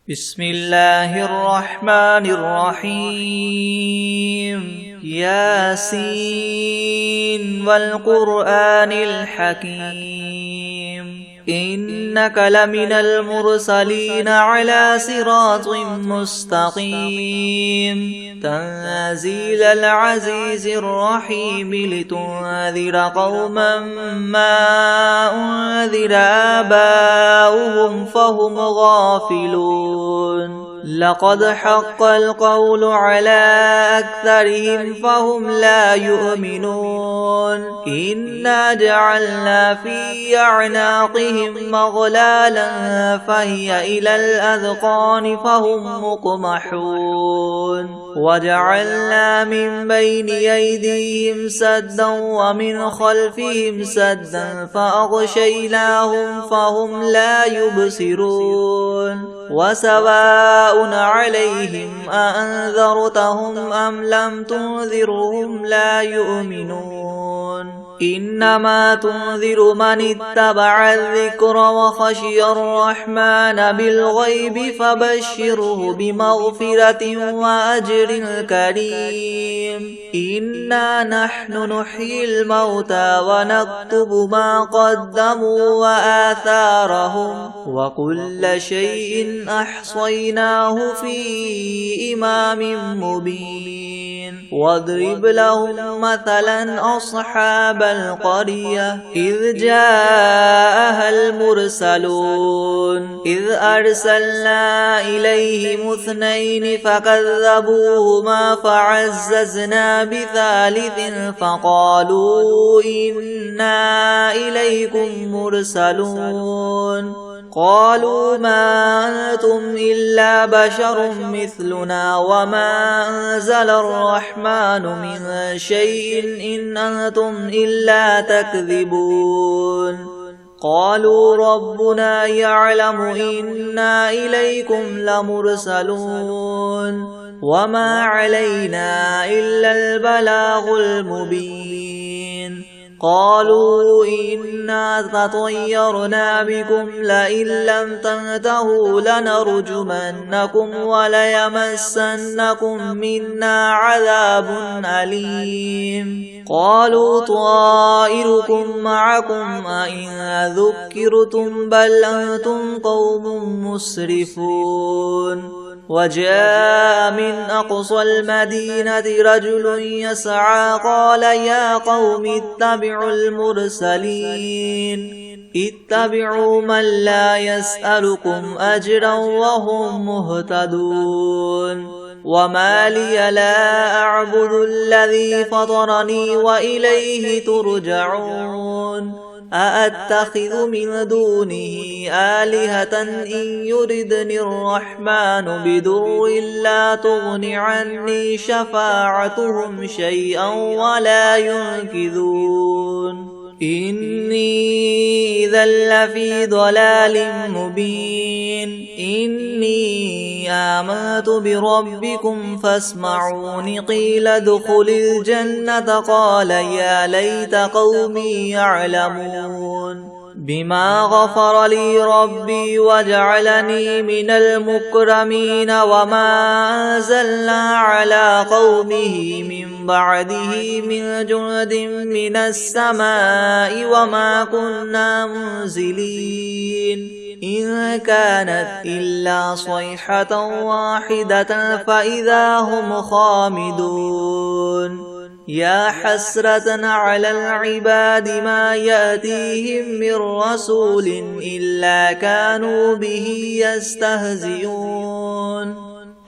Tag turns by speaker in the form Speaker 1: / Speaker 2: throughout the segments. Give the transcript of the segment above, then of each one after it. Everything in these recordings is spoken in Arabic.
Speaker 1: بسم الله الرحمن الرحيم ياسين والقرآن الحكيم إنك لمن المرسلين على صراط مستقيم تنزيل العزيز الرحيم لتنذر قوما ما أنذر آباؤهم فهم غافلون لقد حق القول على أكثرهم فهم لا يؤمنون إنا جعلنا في أعناقهم مغلالا فهي إلى الأذقان فهم مقمحون وجعلنا من بين أيديهم سدا ومن خلفهم سدا فأغشيناهم فهم لا يبصرون وسواء عليهم أأنذرتهم أم لم تنذرهم لا يؤمنون إنما تنذر من اتبع الذكر وخشي الرحمن بالغيب فبشره بمغفرة وأجر كريم إنا نحن نحيي الموتى ونكتب ما قدموا وآثارهم وكل شيء أحصيناه في إمام مبين واضرب لهم مثلا أصحاب القرية إذ جاءها المرسلون إذ أرسلنا إليهم اثنين فكذبوهما فعززنا بثالث فقالوا إنا إليكم مرسلون قالوا ما أنتم إلا بشر مثلنا وما أنزل الرحمن من شيء إن أنتم إلا تكذبون قالوا ربنا يعلم إنا إليكم لمرسلون وما علينا إلا البلاغ المبين قالوا إنا تطيرنا بكم لئن لم تنتهوا لنرجمنكم وليمسنكم منا عذاب أليم قالوا طائركم معكم أئن ذكرتم بل أنتم قوم مسرفون وجاء من أقصى المدينة رجل يسعى قال يا قوم اتبعوا المرسلين اتبعوا من لا يسألكم أجرا وهم مهتدون وما لي لا أعبد الذي فطرني وإليه ترجعون أأتخذ من دونه آلهة إن يردني الرحمن بضر لا تغن عني شفاعتهم شيئا ولا ينقذون إني إذا لفي ضلال مبين إني آمنت بربكم فاسمعون قيل ادخل الجنة قال يا ليت قومي يعلمون بما غفر لي ربي وجعلني من المكرمين وما أنزلنا على قومه من بعده من جند من السماء وما كنا منزلين إن كانت إلا صيحة واحدة فإذا هم خامدون يا حسرة على العباد ما يأتيهم من رسول إلا كانوا به يستهزئون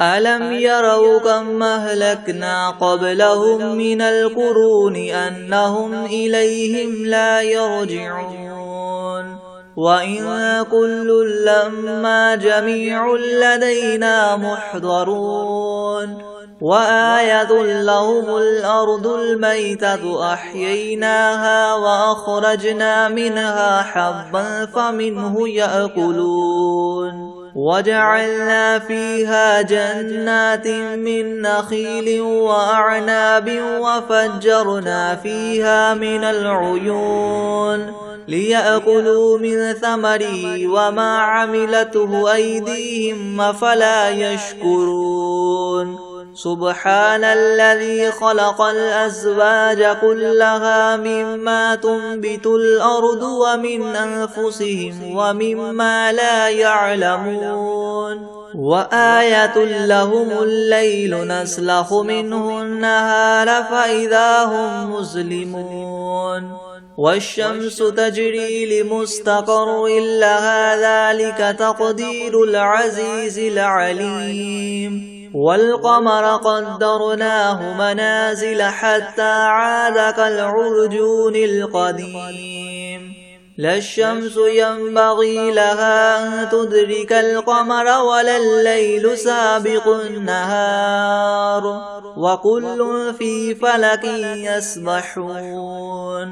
Speaker 1: ألم يروا كم أهلكنا قبلهم من القرون أنهم إليهم لا يرجعون وإن كل لما جميع لدينا محضرون وآية لهم الأرض الميتة أحييناها وأخرجنا منها حبا فمنه يأكلون وجعلنا فيها جنات من نخيل وأعناب وفجرنا فيها من العيون ليأكلوا من ثمره وما عملته أيديهم أفلا يشكرون سبحان الذي خلق الأزواج كلها مما تنبت الأرض ومن أنفسهم ومما لا يعلمون وآية لهم الليل نسلخ منه النهار فإذا هم مظلمون والشمس تجري لمستقر لها ذلك تقدير العزيز العليم والقمر قدرناه منازل حتى عاد كالعرجون القديم لا الشمس ينبغي لها أن تدرك القمر ولا الليل سابق النهار وكل في فلك يسبحون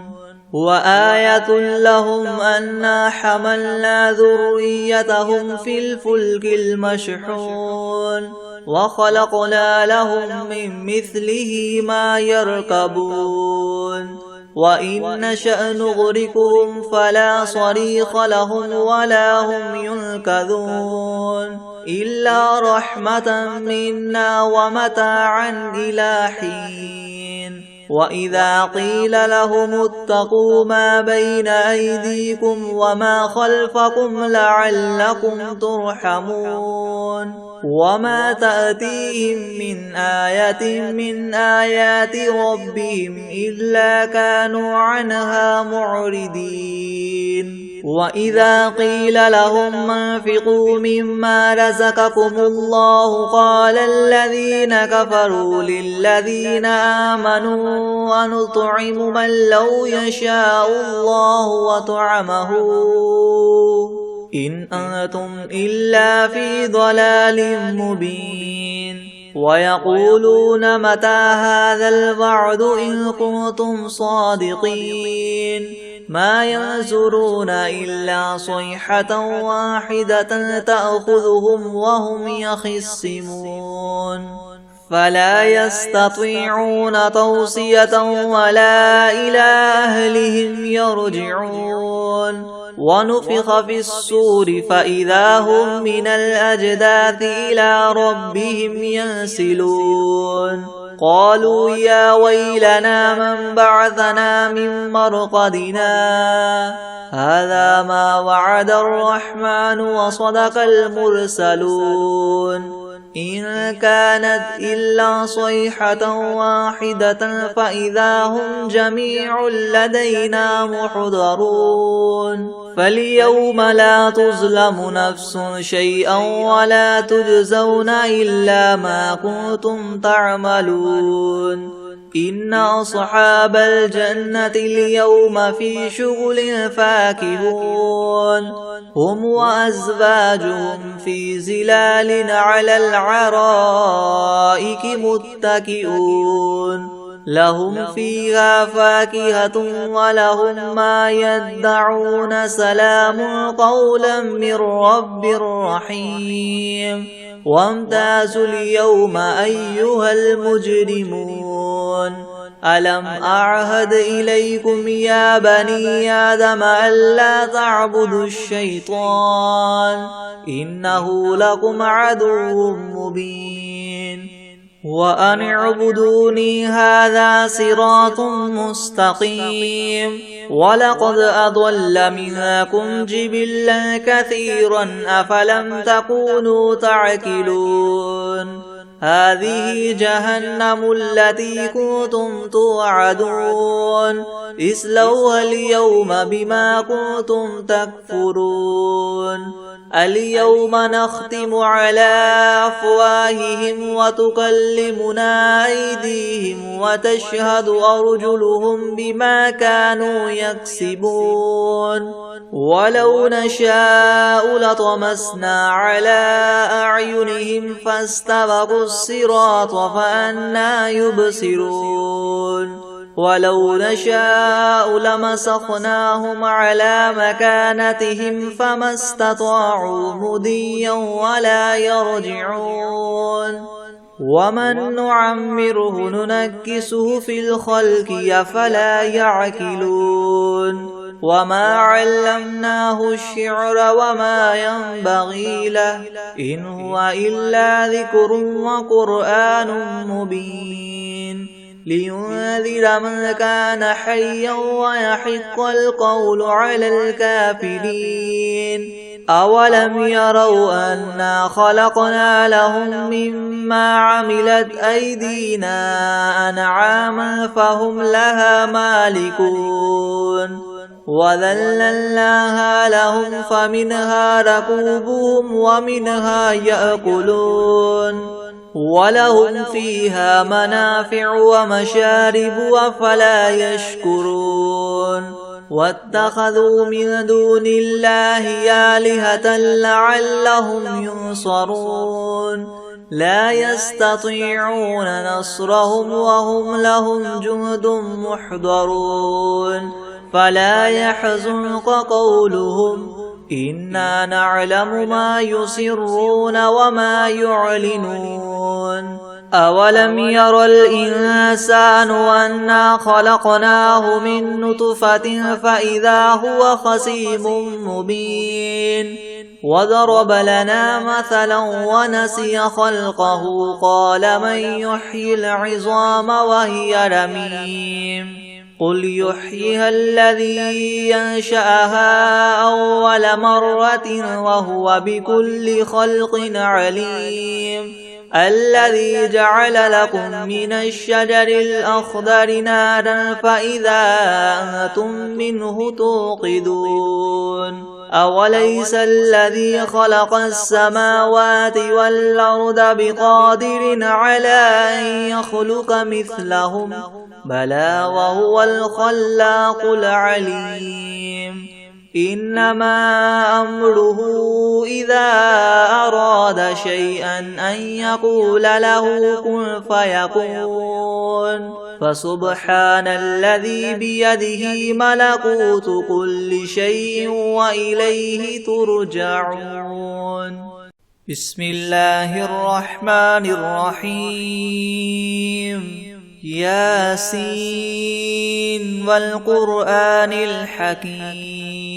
Speaker 1: وآية لهم أنا حملنا ذريتهم في الفلك المشحون وخلقنا لهم من مثله ما يركبون وإن نشأ نغرقهم فلا صريخ لهم ولا هم ينقذون إلا رحمة منا ومتاعا إلى حين وإذا قيل لهم اتقوا ما بين أيديكم وما خلفكم لعلكم ترحمون وما تأتيهم من آية من آيات ربهم إلا كانوا عنها معرضين وإذا قيل لهم انفقوا مما رزقكم الله قال الذين كفروا للذين آمنوا أنطعم من لو يشاء الله وطعمه إن أنتم إلا في ضلال مبين ويقولون متى هذا الوعد إن كنتم صادقين ما ينظرون إلا صيحة واحدة تأخذهم وهم يخصمون فلا يستطيعون توصية ولا إلى أهلهم يرجعون ونفخ في الصور فإذا هم من الأجداث إلى ربهم ينسلون قالوا يا ويلنا من بعثنا من مرقدنا هذا ما وعد الرحمن وصدق المرسلون إن كانت إلا صيحة واحدة فإذا هم جميع لدينا محضرون فاليوم لا تظلم نفس شيئا ولا تجزون إلا ما كنتم تعملون إن أصحاب الجنة اليوم في شغل فاكهون هم وأزواجهم في ظلال على العرائك متكئون لهم فيها فاكهة ولهم ما يدعون سلام قولا من رب رحيم وامتازوا اليوم أيها المجرمون ألم أعهد إليكم يا بني آدم ألا تعبدوا الشيطان إنه لكم عدو مبين وأن اعبدوني هذا صراط مستقيم ولقد أضل منكم جبلا كثيرا أفلم تكونوا تعقلون هذه جهنم التي كنتم توعدون اصلوها اليوم بما كنتم تكفرون اليوم نختم على أفواههم وتكلمنا أيديهم وتشهد أرجلهم بما كانوا يكسبون ولو نشاء لطمسنا على أعينهم فاستبقوا الصراط فأنى يبصرون ولو نشاء لمسخناهم على مكانتهم فما استطاعوا مضيا ولا يرجعون ومن نعمره ننكسه في الخلق أفلا يعقلون وما علمناه الشعر وما ينبغي له إن هو إلا ذكر وقرآن مبين لينذر من كان حيا ويحق القول على الكافرين أولم يروا أنا خلقنا لهم مما عملت أيدينا أنعاما فهم لها مالكون وذللناها لهم فمنها ركوبهم ومنها يأكلون ولهم فيها منافع ومشارب أفلا يشكرون واتخذوا من دون الله آلهة لعلهم ينصرون لا يستطيعون نصرهم وهم لهم جند محضرون فلا يحزنك قولهم إنا نعلم ما يسرون وما يعلنون أولم ير الإنسان أنا خلقناه من نطفة فإذا هو خصيم مبين وضرب لنا مثلا ونسي خلقه قال من يحيي العظام وهي رميم قل يحييها الذي ينشأها أول مرة وهو بكل خلق عليم الذي جعل لكم من الشجر الأخضر نارا فإذا أنتم منه توقدون أوليس الذي خلق السماوات والأرض بقادر على أن يخلق مثلهم بلى وهو الخلاق العليم إنما أمره إذا أراد شيئا أن يقول له كن فيكون فسبحان الذي بيده ملكوت كل شيء وإليه ترجعون بسم الله الرحمن الرحيم ياسين والقرآن الحكيم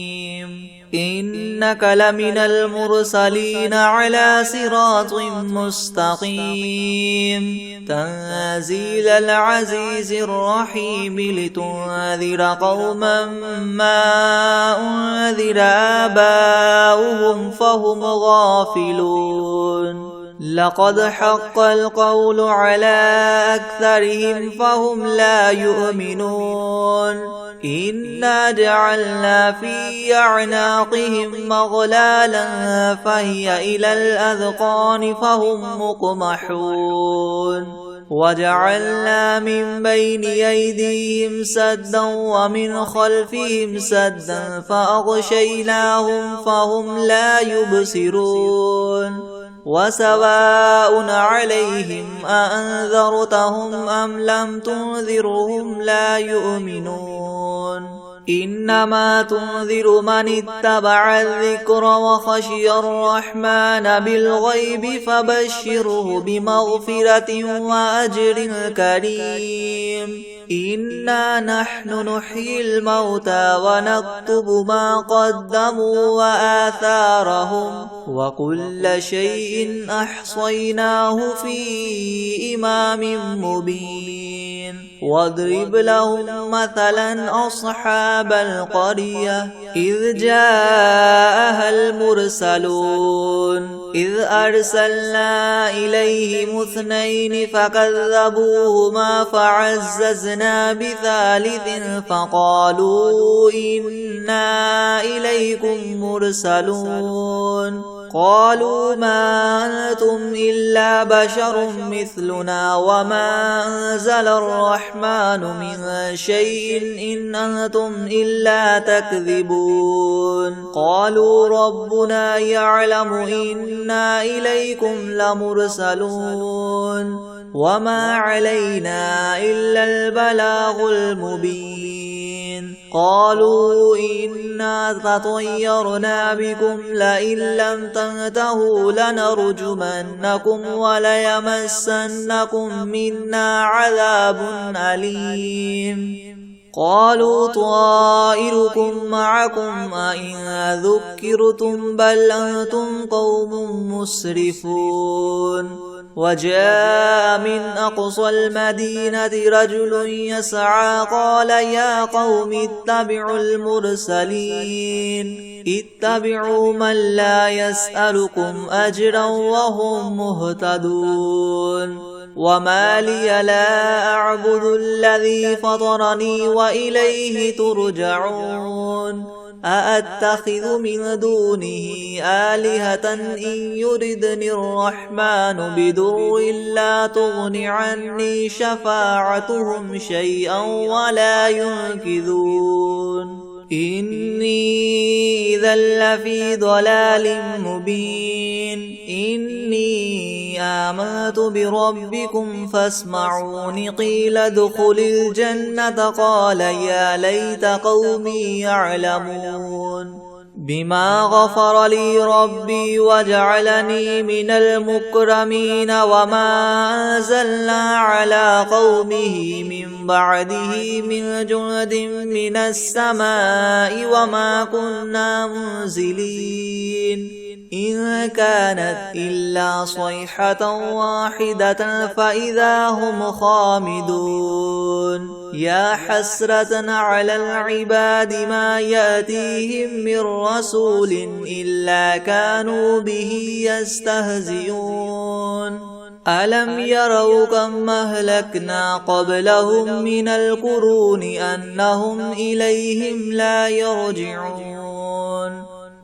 Speaker 1: إنك لمن المرسلين على صراط مستقيم تنزيل العزيز الرحيم لتنذر قوما ما أنذر آباؤهم فهم غافلون لقد حق القول على أكثرهم فهم لا يؤمنون إنا جعلنا في أعناقهم مغلالا فهي إلى الأذقان فهم مقمحون وجعلنا من بين أيديهم سدا ومن خلفهم سدا فأغشيناهم فهم لا يبصرون وسواء عليهم أأنذرتهم أم لم تنذرهم لا يؤمنون إنما تنذر من اتبع الذكر وخشي الرحمن بالغيب فبشره بمغفرة وأجر كريم إنا نحن نحيي الموتى ونكتب ما قدموا وآثارهم وكل شيء أحصيناه في إمام مبين واضرب لهم مثلا أصحاب القرية إذ جاءها المرسلون إذ أرسلنا إليهم 2 فكذبوهما فعززنا بثالث فقالوا إنا إليكم مرسلون قالوا ما أنتم إلا بشر مثلنا وما أنزل الرحمن من شيء إن أنتم إلا تكذبون قالوا ربنا يعلم إنا إليكم لمرسلون وما علينا إلا البلاغ المبين قالوا إنا تطيرنا بكم لئن لم تنتهوا لنرجمنكم وليمسنكم منا عذاب أليم قالوا طائركم معكم أئن ذكرتم بل أنتم قوم مسرفون وجاء من أقصى المدينة رجل يسعى قال يا قوم اتبعوا المرسلين اتبعوا من لا يسألكم أجرا وهم مهتدون وما لي لا أعبد الذي فطرني وإليه ترجعون أأتخذ من دونه آلهة إن يردني الرحمن بدر لا تغن عني شفاعتهم شيئا ولا ينقذون إني إذا لفي ضلال مبين إني آمنت بربكم فاسمعون قيل ادخل الجنة قال يا ليت قومي يعلمون بما غفر لي ربي وجعلني من المكرمين وما أنزلنا على قومه من بعده من جند من السماء وما كنا منزلين إن كانت إلا صيحة واحدة فإذا هم خامدون يا حسرة على العباد ما يأتيهم من رسول إلا كانوا به يستهزئون ألم يروا كم أهلكنا قبلهم من القرون أنهم إليهم لا يرجعون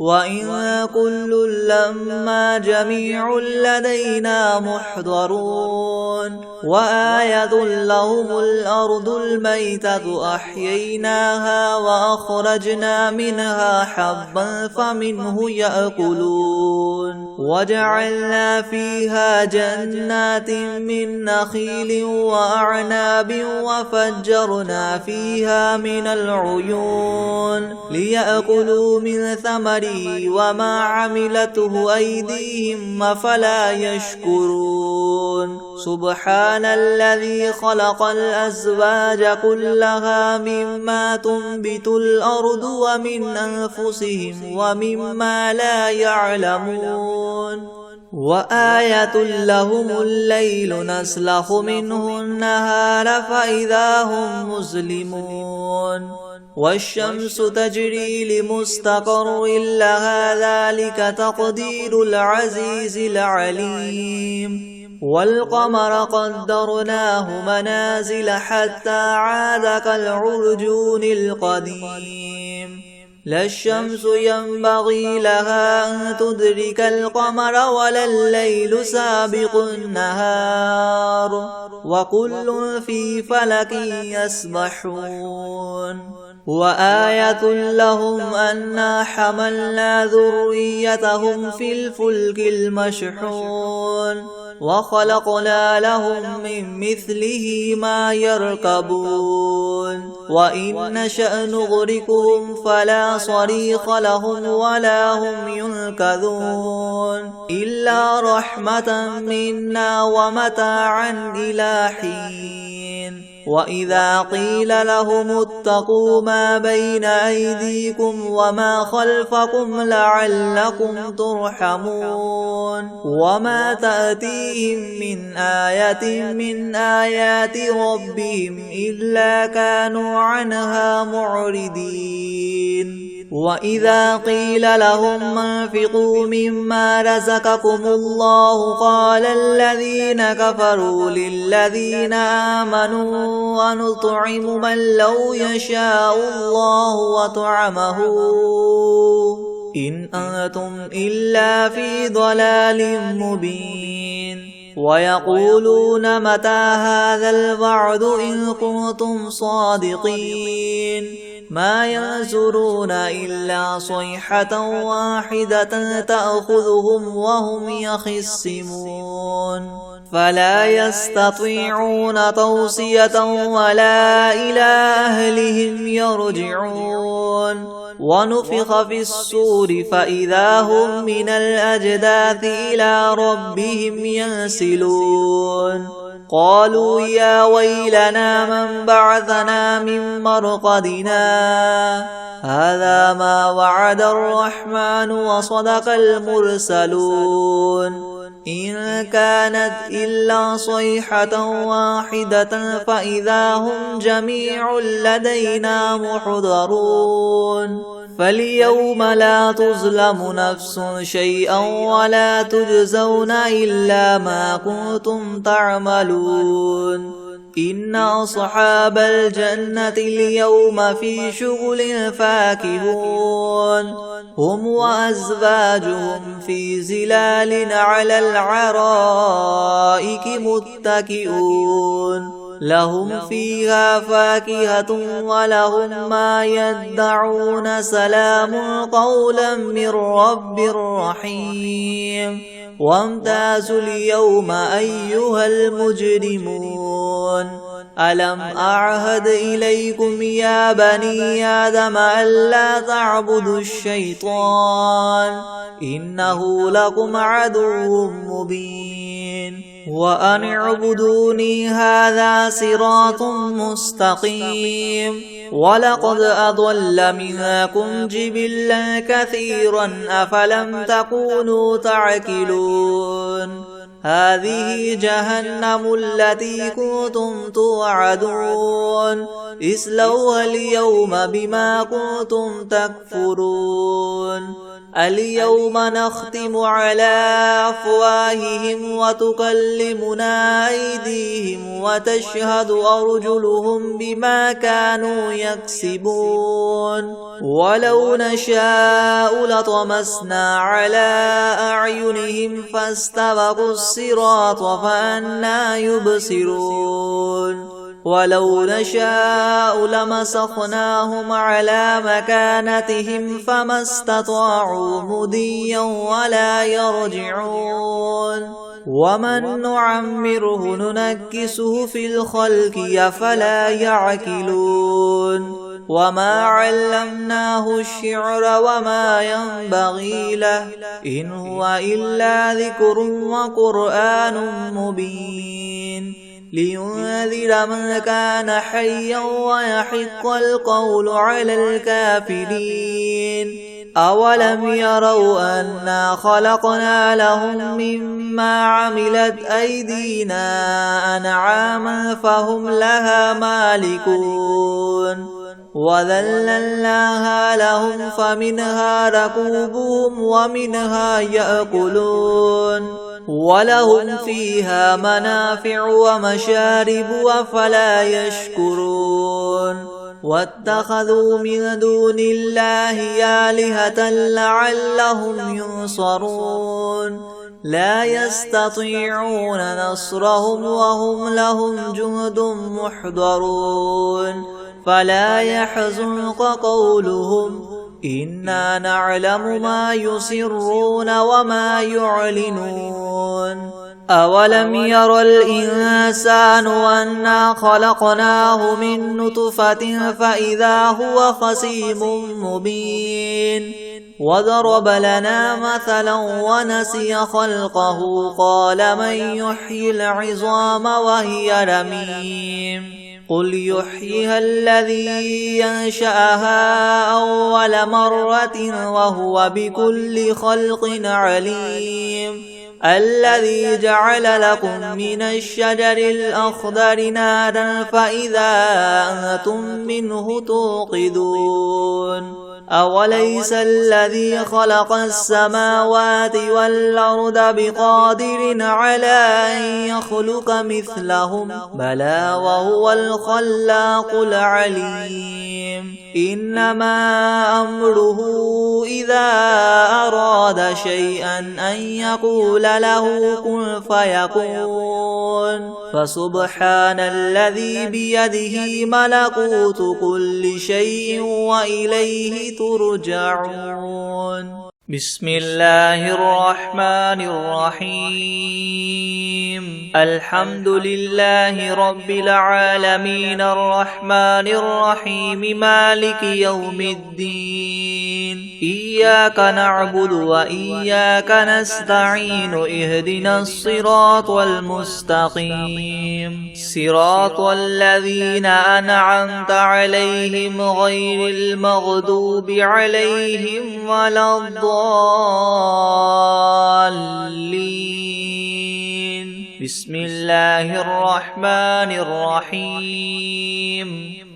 Speaker 1: وإن كل لما جميع لدينا محضرون وآية لهم الأرض الميتة أحييناها وأخرجنا منها حبا فمنه يأكلون وجعلنا فيها جنات من نخيل وأعناب وفجرنا فيها من العيون ليأكلوا من ثمره وما عملته أيديهم أفلا يشكرون سبحان الذي خلق الأزواج كلها مما تنبت الأرض ومن أنفسهم ومما لا يعلمون وآية لهم الليل نسلخ منه النهار فإذا هم مظلمون والشمس تجري لمستقر لها ذلك تقدير العزيز العليم والقمر قدرناه منازل حتى عاد كالعرجون القديم لا الشمس ينبغي لها أن تدرك القمر ولا الليل سابق النهار وكل في فلك يسبحون وآية لهم أنا حملنا ذريتهم في الفلك المشحون وخلقنا لهم من مثله ما يركبون وإن نشأ نغرقهم فلا صريخ لهم ولا هم ينقذون إلا رحمة منا ومتاعا إلى حين وإذا قيل لهم اتقوا ما بين أيديكم وما خلفكم لعلكم ترحمون وما تأتيهم من آية من آيات ربهم إلا كانوا عنها معرضين وإذا قيل لهم انفقوا مما رزقكم الله قال الذين كفروا للذين آمنوا ونطعم من لو يشاء الله وطعمه إن أنتم إلا في ضلال مبين ويقولون متى هذا الوعد إن كنتم صادقين ما ينظرون إلا صيحة واحدة تأخذهم وهم يخصمون فلا يستطيعون توصية ولا إلى أهلهم يرجعون ونفخ في الصور فإذا هم من الأجداث إلى ربهم ينسلون قالوا يا ويلنا من بعثنا من مرقدنا هذا ما وعد الرحمن وصدق المرسلون إن كانت إلا صيحة واحدة فإذا هم جميع لدينا محضرون فاليوم لا تظلم نفس شيئا ولا تجزون إلا ما كنتم تعملون إن أصحاب الجنة اليوم في شغل فاكهون هم وأزواجهم في زلال على العرائك متكئون لهم فيها فاكهة ولهم ما يدعون سلام قولا من رب رحيم وامتازوا اليوم أيها المجرمون ألم أعهد إليكم يا بني آدم ألا تعبدوا الشيطان إنه لكم عدو مبين وأن اعبدوني هذا صراط مستقيم ولقد أضل منكم جبلا كثيرا أفلم تكونوا تعقلون هذه جهنم التي كنتم توعدون اصلوها اليوم بما كنتم تكفرون اليوم نختم على أفواههم وتكلمنا أيديهم وتشهد أرجلهم بما كانوا يكسبون ولو نشاء لطمسنا على أعينهم فاستبقوا الصراط فأنى يبصرون ولو نشاء لمسخناهم على مكانتهم فما استطاعوا مضيا ولا يرجعون ومن نعمره ننكسه في الخلق أفلا يعقلون وما علمناه الشعر وما ينبغي له إن هو إلا ذكر وقرآن مبين لينذر من كان حيا ويحق القول على الكافرين أولم يروا أنا خلقنا لهم مما عملت أيدينا أنعاما فهم لها مالكون وذللناها لهم فمنها ركوبهم ومنها يأكلون ولهم فيها منافع ومشارب أفلا يشكرون واتخذوا من دون الله آلهة لعلهم ينصرون لا يستطيعون نصرهم وهم لهم جند محضرون فلا يحزنك قولهم إنا نعلم ما يسرون وما يعلنون أولم ير الإنسان أنا خلقناه من نطفة فإذا هو خصيم مبين وضرب لنا مثلا ونسي خلقه قال من يحيي العظام وهي رميم قل يحييها الذي ينشأها أول مرة وهو بكل خلق عليم الذي جعل لكم من الشجر الأخضر نارا فإذا أنتم منه توقدون أوليس الذي خلق السماوات والأرض بقادر على أن يخلق مثلهم بلى وهو الخلاق العليم إنما أمره إذا أراد شيئا أن يقول له كن فيكون فسبحان الذي بيده ملكوت كل شيء وإليه ترجعون بسم الله الرحمن الرحيم الحمد لله رب العالمين الرحمن الرحيم مالك يوم الدين إياك نعبد وإياك نستعين اهدنا الصراط المستقيم صراط الذين أنعمت عليهم غير المغضوب عليهم ولا الضالين بسم الله الرحمن الرحيم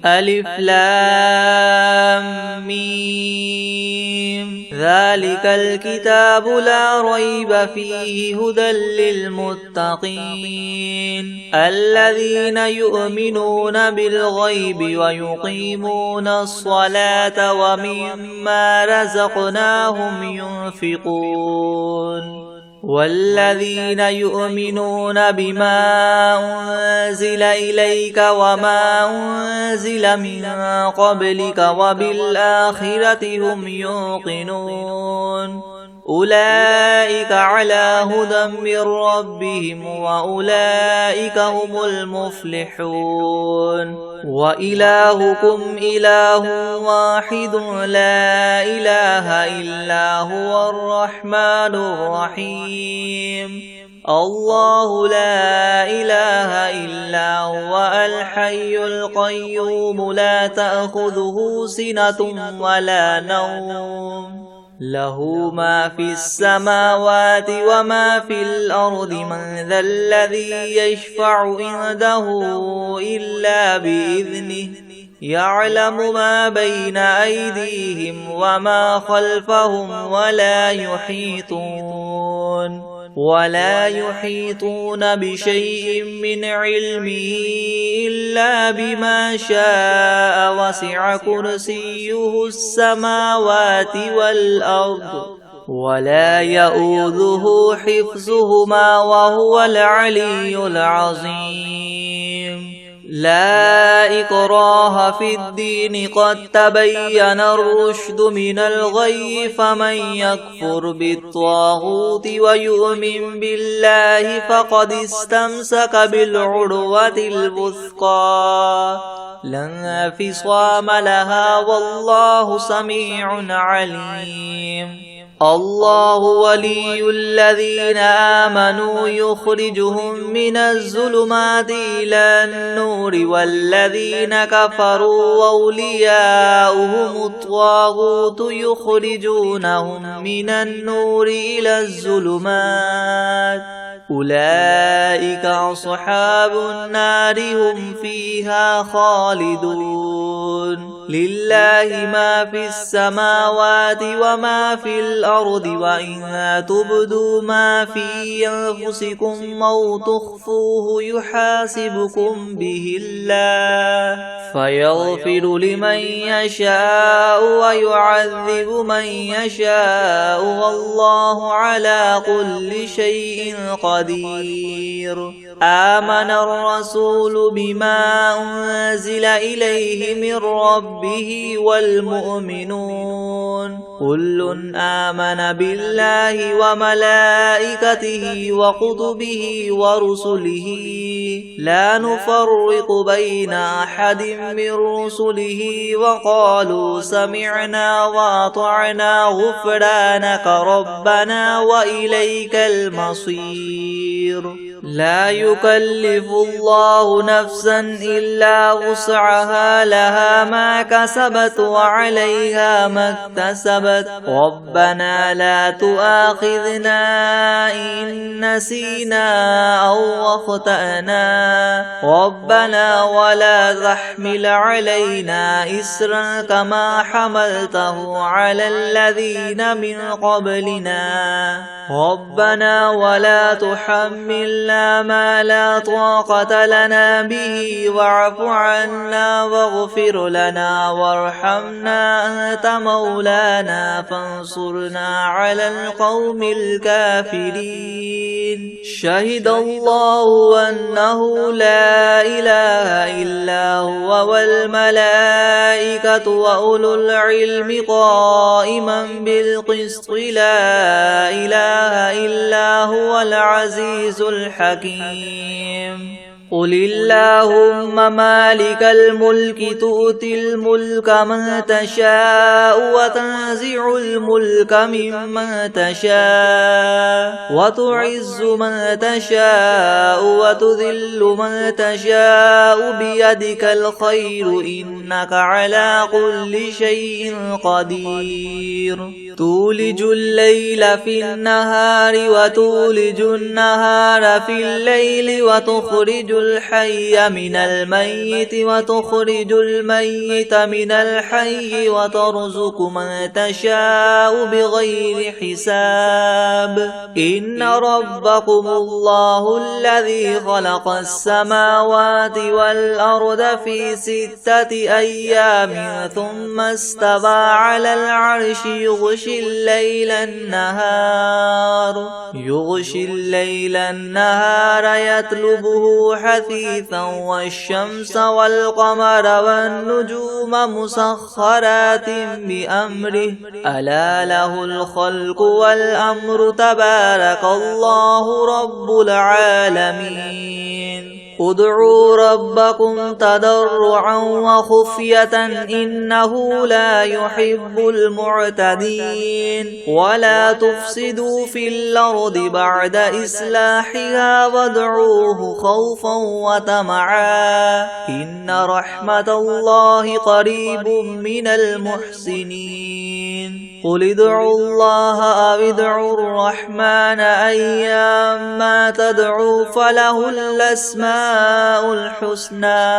Speaker 1: ألف لام ميم ذلك الكتاب لا ريب فيه هدى للمتقين الذين يؤمنون بالغيب ويقيمون الصلاة ومما رزقناهم ينفقون والذين يؤمنون بما أنزل إليك وما أنزل من قبلك وبالآخرة هم يوقنون أولئك على هدى من ربهم وأولئك هم المفلحون وإلهكم إله واحد لا إله إلا هو الرحمن الرحيم الله لا إله إلا هو الحي القيوم لا تأخذه سنة ولا نوم له ما في السماوات وما في الأرض من ذا الذي يشفع عنده إلا بإذنه يعلم ما بين أيديهم وما خلفهم ولا يحيطون بشيء من علمه إلا بما شاء وسع كرسيه السماوات والأرض ولا يؤوده حفظهما وهو العلي العظيم لا إكراه في الدين قد تبين الرشد من الغي فمن يكفر بالطاغوت ويؤمن بالله فقد استمسك بالعروة الوثقى لا انفصام لها والله سميع عليم الله ولي الذين آمنوا يخرجهم من الظلمات إلى النور والذين كفروا أولياؤهم الطاغوت يخرجونهم من النور إلى الظلمات أولئك أصحاب النار هم فيها خالدون لله ما في السماوات وما في الأرض وإن تبدوا ما في أنفسكم أو تخفوه يحاسبكم به الله فيغفر لمن يشاء ويعذب من يشاء والله على كل شيء قدير آمن الرسول بما أنزل إليه من ربه والمؤمنون كل آمن بالله وملائكته وكتبه ورسله لا نفرق بين أحد من رسله وقالوا سمعنا وأطعنا غفرانك ربنا وإليك المصير لا يكلف الله نفسا إلا وسعها لها ما كسبت وعليها ما اكتسبت ربنا لا تؤاخذنا إن نسينا أو أخطأنا ربنا ولا تحمل علينا إسرا كما حملته على الذين من قبلنا ربنا ولا تحملنا ما لا طاقة لنا به واعف عنا واغفر لنا وارحمنا أنت مولانا فانصرنا على القوم الكافرين شهد الله أنه لا إله إلا هو والملائكة وأولو العلم قائما بالقسط لا إله إلا هو العزيز الحكيم قل اللهم مالك الملك تؤتي الملك من تشاء وتنزع الملك ممن تشاء وتعز من تشاء وتذل من تشاء بيدك الخير إنك على كل شيء قدير تولج الليل في النهار وتولج النهار في الليل وتخرج الحي من الميت وتخرج الميت من الحي وترزق من تشاء بغير حساب إن ربكم الله الذي خلق السماوات والأرض في 6 أيام ثم استوى على العرش يغشي الليل النهار يطلبه حثيثا والشمس والقمر والنجوم مسخرات بأمره ألا له الخلق والأمر تبارك الله رب العالمين ادعوا ربكم تضرعا وخفية إنه لا يحب المعتدين ولا تفسدوا في الأرض بعد إصلاحها وادعوه خوفا وطمعا إن رحمة الله قريب من المحسنين قل ادعوا الله أو ادعوا الرحمن أيما تدعوا فله الأسماء الحسنى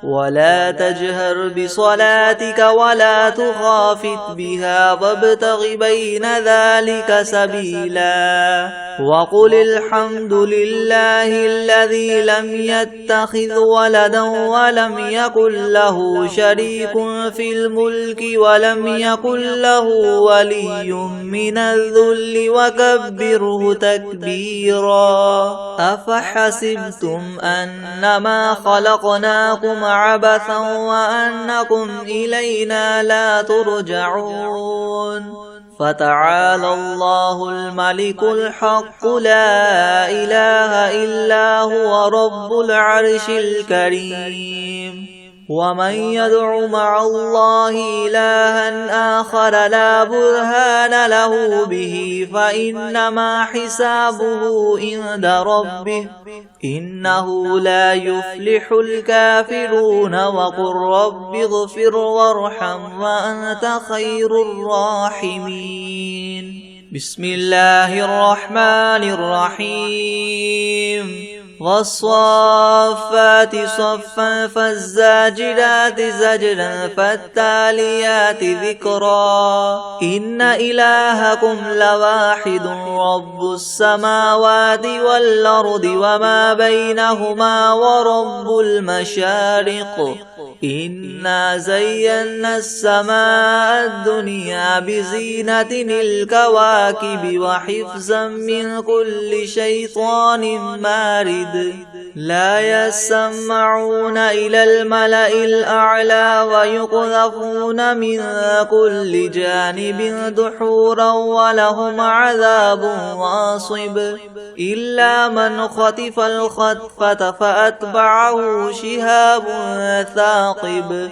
Speaker 1: ولا تجهر بصلاتك ولا تخافت بها وابتغ بين ذلك سبيلا وقل الحمد لله الذي لم يتخذ ولدا ولم يكن له شريك في الملك ولم يكن له ولي من الذل وكبره تكبيرا أفحسبتم أنما خلقناكم عبثا وأنكم إلينا لا ترجعون فتعالى الله الملك الحق لا إله إلا هو رب العرش الكريم ومن يدع مع الله إلها آخر لا برهان له به فإنما حسابه عند ربه إنه لا يفلح الكافرون وقل رب اغفر وارحم وأنت خير الراحمين بسم الله الرحمن الرحيم والصافات صفا فالزاجرات زجرا فالتاليات ذكرا إن إلهكم لواحد رب السماوات والأرض وما بينهما ورب المشارق إنا زينا السماء الدنيا بزينة الكواكب وحفظا من كل شيطان مارد لا يسمعون إلى الملأ الأعلى ويقذفون من كل جانب دحورا ولهم عذاب واصب إلا من خطف الخطفة فأتبعه شهاب ثاقب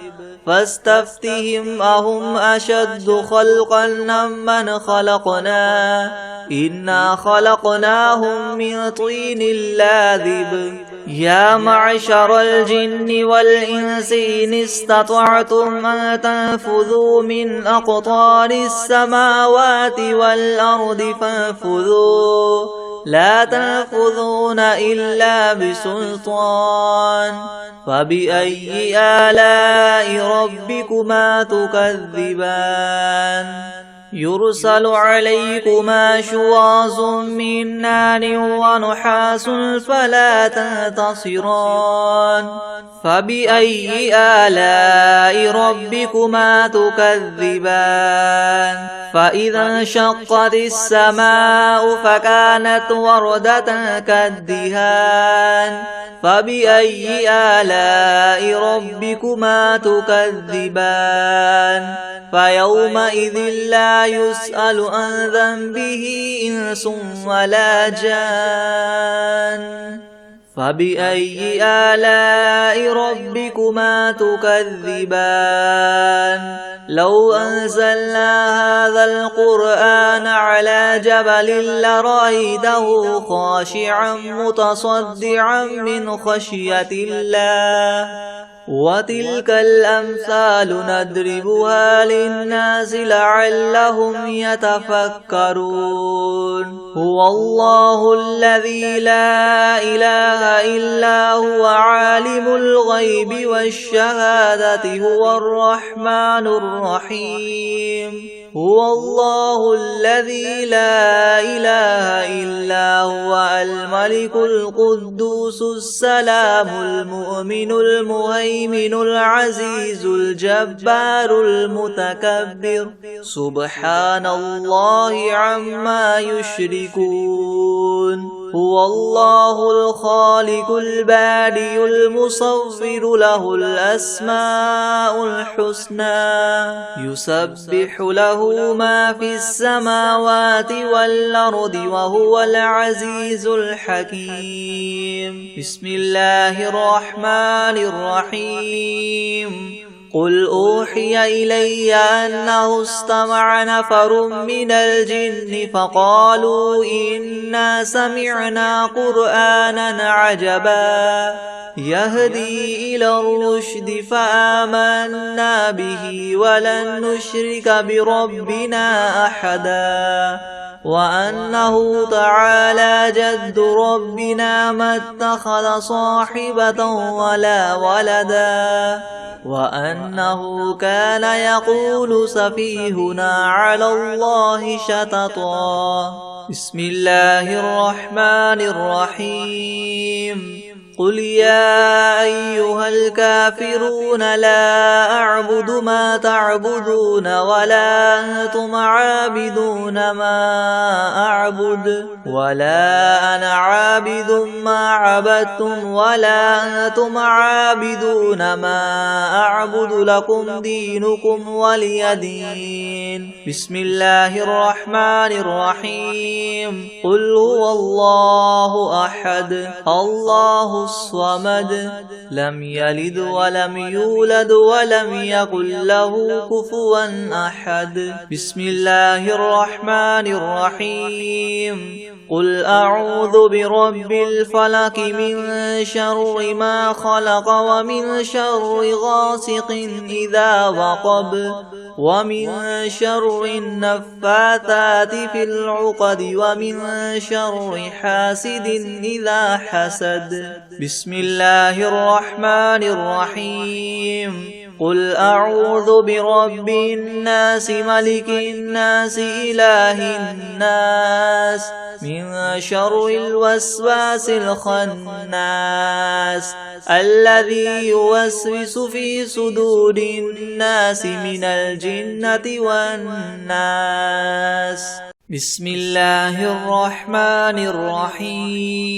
Speaker 1: فاستفتهم أهم أشد خلقا ممن خلقنا إنا خلقناهم من طين لاذب يا معشر الجن والإنس إن استطعتم أن تنفذوا من أقطار السماوات والأرض فانفذوا لا تنفذون إلا بسلطان فبأي آلاء ربكما تكذبان يرسل عليكما شواظ من نار ونحاس فلا تنتصران فبأي آلاء ربكما تكذبان فإذا انشقت السماء فكانت وردة كالدهان فبأي آلاء ربكما تكذبان فيومئذ لا يسأل عن ذنبه إنس ولا جان فبأي آلاء ربكما تكذبان لو أنزلنا هذا القرآن على جبل لرأيته خاشعا متصدعا من خشية الله وتلك الأمثال نضربها للناس لعلهم يتفكرون هو الله الذي لا إله إلا هو عالم الغيب والشهادة هو الرحمن الرحيم هو الله الذي لا إله إلا هو الملك القدوس السلام المؤمن المهيمن العزيز الجبار المتكبر سبحان الله عما يشركون هو الله الخالق البارئ المصور له الأسماء الحسنى يسبح له ما في السماوات والأرض وهو العزيز الحكيم بسم الله الرحمن الرحيم قل أوحي إلي أنه استمع نفر من الجن فقالوا إنا سمعنا قرآنا عجبا يهدي إلى الرشد فآمنا به ولن نشرك بربنا أحدا وأنه تعالى جد ربنا ما اتخذ صاحبة ولا ولدا وأنه كان يقول سفيهنا على الله شططا بسم الله الرحمن الرحيم قل يا أيها الكافرون لا أعبد ما تعبدون ولا أنتم عابدون ما أعبد ولا أنا عابد ما عبدتم ولا أنتم عابدون ما أعبد لكم دينكم ولي دين بسم الله الرحمن الرحيم قل هو الله أحد الله الصمد لم يلد ولم يولد ولم يكن له كفوا أحد بسم الله الرحمن الرحيم قل أعوذ برب الفلق من شر ما خلق ومن شر غاسق إذا وقب ومن شر النفاثات في العقد ومن شر حاسد إذا حسد بسم الله الرحمن الرحيم قل أعوذ برب الناس ملك الناس إله الناس من شر الوسواس الخناس الذي يوسوس في صدور الناس من الجنة والناس بسم الله الرحمن الرحيم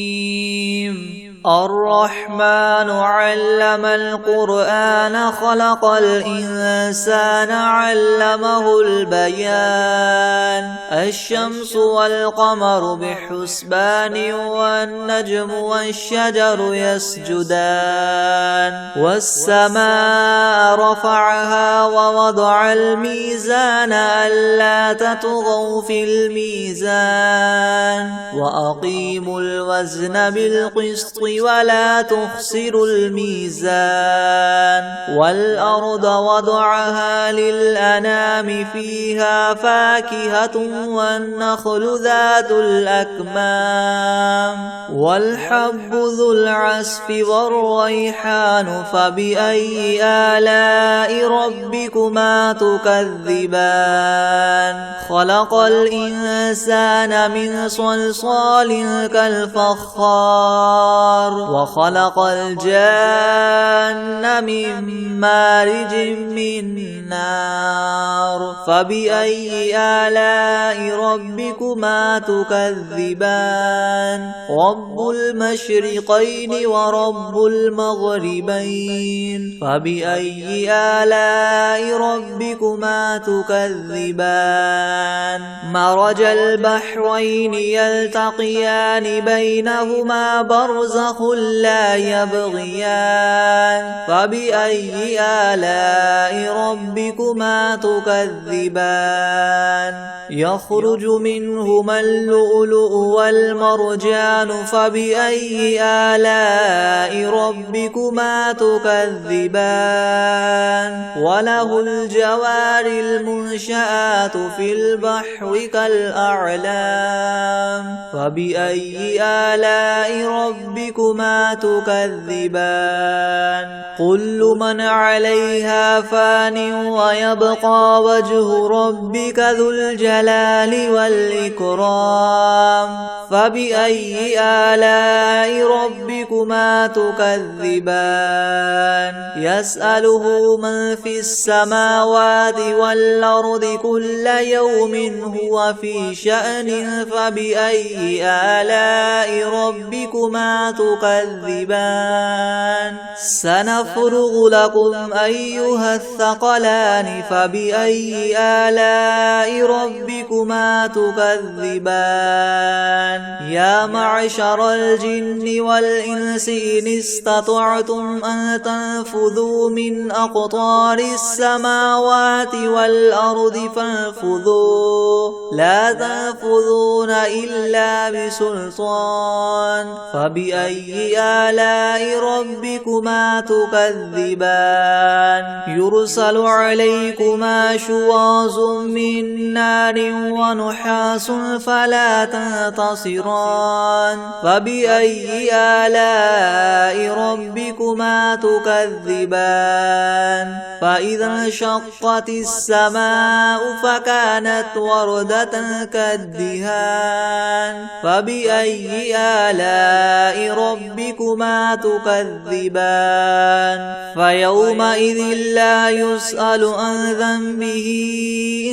Speaker 1: الرحمن علم القرآن خلق الإنسان علمه البيان الشمس والقمر بحسبان والنجم والشجر يسجدان والسماء رفعها ووضع الميزان ألا تطغوا في الميزان وأقيموا الوزن بالقسط ولا تخسروا الميزان والأرض وضعها للأنام فيها فاكهة والنخل ذات الأكمام والحب ذو العصف والريحان فبأي آلاء ربكما تكذبان خلق الإنسان من صلصال كالفخار وخلق الجان من مارج من نار فبأي آلاء ربكما تكذبان رب المشرقين ورب المغربين فبأي آلاء ربكما تكذبان مرج البحرين يلتقيان بينهما برزخ وبرزخ لا يبغيان فبأي آلاء ربكما تكذبان يخرج منهما اللؤلؤ والمرجان فبأي آلاء ربكما تكذبان وله الجوار المنشآت في البحر كالأعلام فبأي آلاء ربكما تكذبان كل من عليها فان ويبقى وجه ربك ذو الجلال والإكرام فبأي آلاء ربكما تكذبان يسأله من في السماوات والأرض كل يوم هو في شأن فبأي آلاء ربكما تكذبان سنفرغ لكم أيها الثقلان فبأي آلاء ربكما تكذبان يا معشر الجن والإنس إن استطعتم أن تنفذوا من أقطار السماوات والأرض فانفذوا لا تنفذون إلا بسلطان فبأي آلاء ربكما تكذبان يرسل عليكما شواظ من نار ونحاس فلا تنتصران فبأي آلاء ربكما تكذبان فإذا انشقت السماء فكانت وردة كالدهان فبأي آلاء ربكما تكذبان فيومئذ لا يسأل عن ذنبه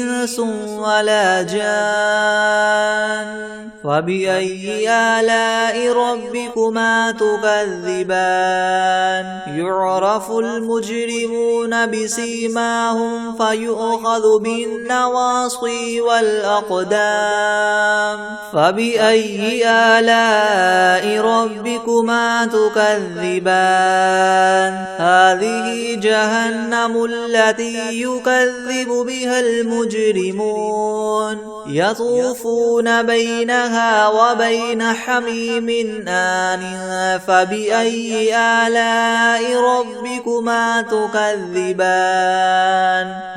Speaker 1: إنس ولا جان فبأي آلاء ربكما تكذبان يعرف المجرمون بسيماهم فيؤخذ بالنواصي والأقدام فبأي آلاء ربكما تكذبان هذه جهنم التي يكذب بها المجرمون يطوفون بينها وبين حميم آن فبأي آلاء ربكما تكذبان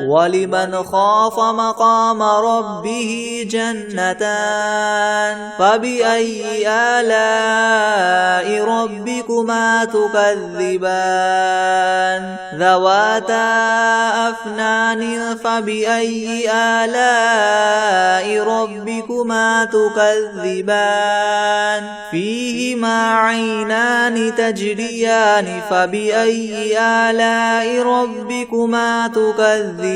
Speaker 1: ولمن خاف مقام ربه جنتان فبأي آلاء ربكما تكذبان ذواتا أفنان فبأي آلاء ربكما تكذبان فيهما عينان تجريان فبأي آلاء ربكما تكذبان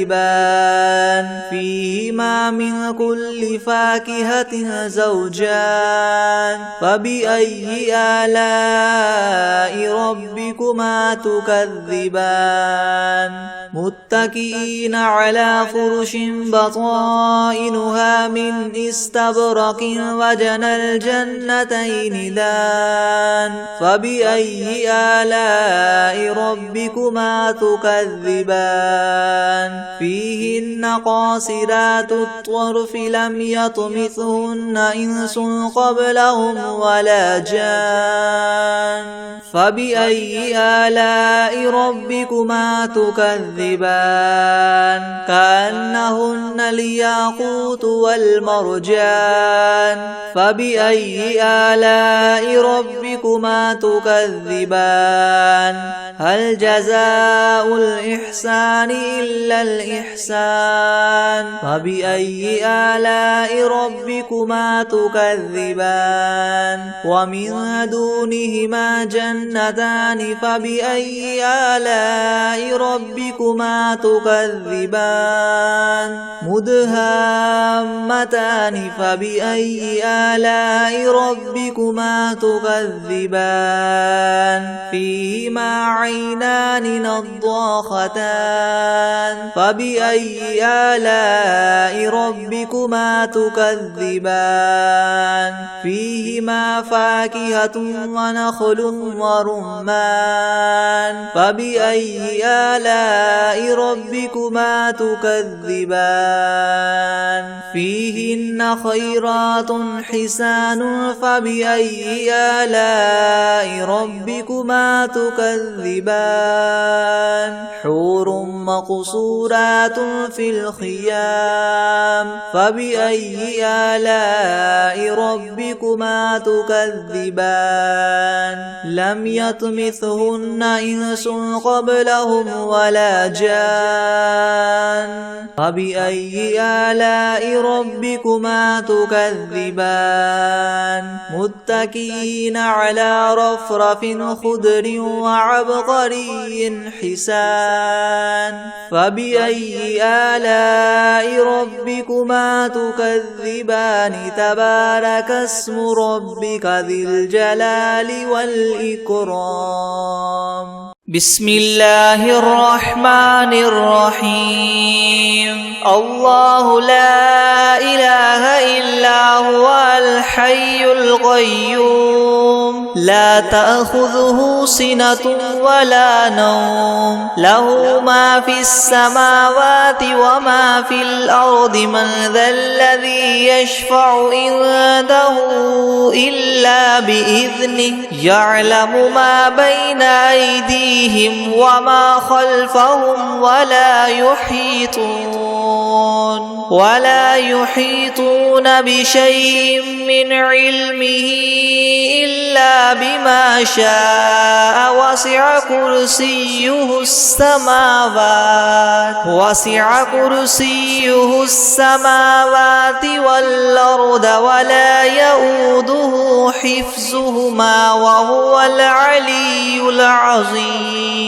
Speaker 1: فيهما من كل فاكهة زوجان فبأي آلاء ربكما تكذبان متكئين على فرش بطائنها من استبرق وجنى الجنتين دان فبأي آلاء ربكما تكذبان فيهن قاصرات الطرف لم يطمثهن إنس قبلهم ولا جان فبأي آلاء ربكما تكذبان كأنهن الياقوت والمرجان فبأي آلاء ربكما تكذبان هل جزاء الإحسان إلا الإحسان فبأي آلاء ربكما تكذبان ومن دونهما جنتان فبأي آلاء ربكما تكذبان مدهامتان فبأي آلاء ربكما تكذبان تكذبان فيهما عينان نضاختان فبأي آلاء ربكما تكذبان فيهما فاكهة ونخل ورمان فبأي آلاء ربكما تكذبان فيهن خيرات حسان فبأي آلاء ربكما تكذبان حور مقصورات في الخيام فبأي آلاء ربكما تكذبان لم يطمثهن إنس قبلهم ولا جان فبأي آلاء ربكما تكذبان متكئين على رفرف خضر وعبقري حسان فبأي آلاء ربكما تكذبان تبارك اسم ربك ذي الجلال والإكرام بسم الله الرحمن الرحيم الله لا إله إلا هو الحي القيوم لا تأخذه سنة ولا نوم له ما في السماوات وما في الأرض من ذا الذي يشفع عنده إلا بإذنه يعلم ما بين أيديهم وما خلفهم ولا يحيطون بشيء من علمه إلا بما شاء وسع كرسيه السماوات والأرض ولا يؤوده حفظهما وهو العلي العظيم